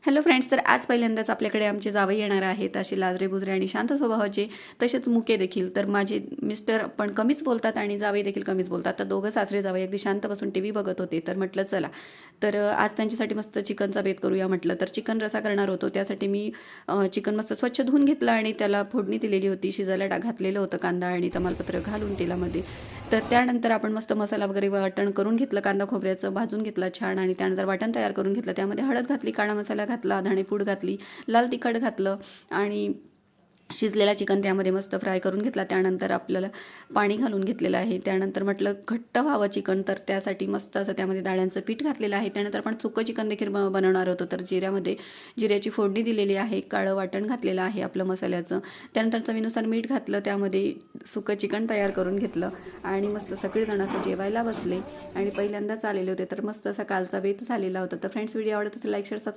Hello friends, तर आज पहिल्यांदाच आपल्याकडे आमचे जावई येणार आहेत, असे लाजरे बुजरे आणि शांत स्वभावाचे, तसेच मुके देखील. तर माझे मिस्टर पण कमीच बोलतात आणि जावई देखील कमीच बोलतात. तर दोघं सासरे जावई अगदी शांत बसून टी व्ही बघत होते. तर म्हटलं चला, तर आज त्यांच्यासाठी मस्त चिकनचा बेत करूया म्हटलं. तर चिकन रसा करणार होतो, त्यासाठी मी चिकन मस्त स्वच्छ धुवून घेतलं आणि त्याला फोडणी दिलेली होती. शिजायला घातलेलं होतं कांदा आणि तमालपत्र घालून तेलामध्ये. तर त्यानंतर आपण मस्त मसाला वगैरे वाटण करून घेतलं, कांदा खोबऱ्याचं भाजून घेतलं छान आणि त्यानंतर वाटण तयार करून घेतलं. त्यामध्ये हळद घातली, काळा मसाला घातला, धणेपूड घातली, लाल तिखट घातलं आणि शिजलेला चिकन त्यामध्ये मस्त फ्राय करून घेतला. त्यानंतर आपल्याला पाणी घालून घेतलेलं आहे. त्यानंतर म्हटलं घट्ट व्हावं चिकन, तर त्यासाठी मस्त असं त्यामध्ये डाळ्यांचं पीठ घातलेलं आहे. त्यानंतर आपण सुकं चिकन देखील बनवणार होतो. तर जिऱ्याची फोडणी दिलेली आहे, काळं वाटण घातलेलं आहे आपलं मसाल्याचं. त्यानंतर चवीनुसार मीठ घातलं, त्यामध्ये सुकं चिकन तयार करून घेतलं आणि मस्त सगळेजण असं जेवायला बसले आणि पहिल्यांदाच आलेले होते. तर मस्त असा कालचा बेत झालेला होता. तर फ्रेंड्स, व्हिडिओ आवडत असेल लाईक शेअर सबस्क्राईब